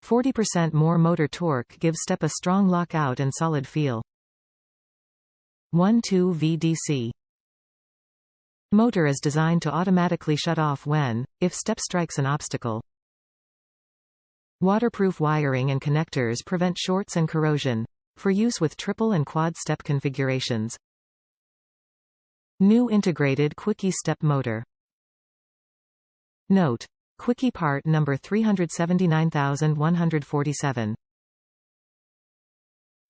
40% more motor torque gives step a strong lockout and solid feel. 1.2 VDC. Motor is designed to automatically shut off if step strikes an obstacle. Waterproof wiring and connectors prevent shorts and corrosion. For use with triple and quad step configurations. New integrated Kwikee step motor. Note: Kwikee part number 379147.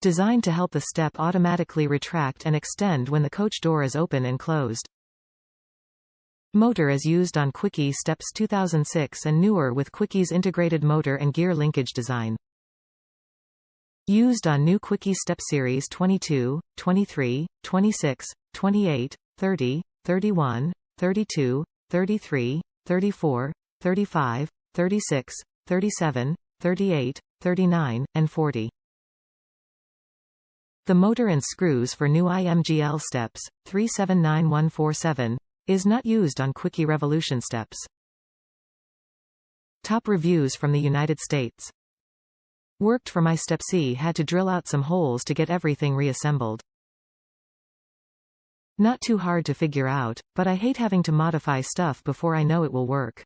Designed to help the step automatically retract and extend when the coach door is open and closed. Motor is used on Kwikee Steps 2006 and newer with Kwikee's integrated motor and gear linkage design. Used on new Kwikee Step Series 22, 23, 26, 28, 30, 31, 32, 33, 34, 35, 36, 37, 38, 39, and 40. The motor and screws for new IMGL steps, 379147, is not used on Kwikee Revolution Steps. Top reviews from the United States. Worked for my stepsi, had to drill out some holes to get everything reassembled. Not too hard to figure out, but I hate having to modify stuff before I know it will work.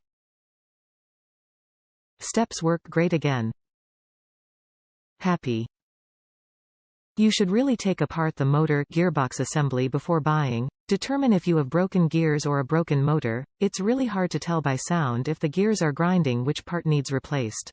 Steps work great again. Happy. You should really take apart the motor gearbox assembly before buying. Determine if you have broken gears or a broken motor. It's really hard to tell by sound if the gears are grinding which part needs replaced.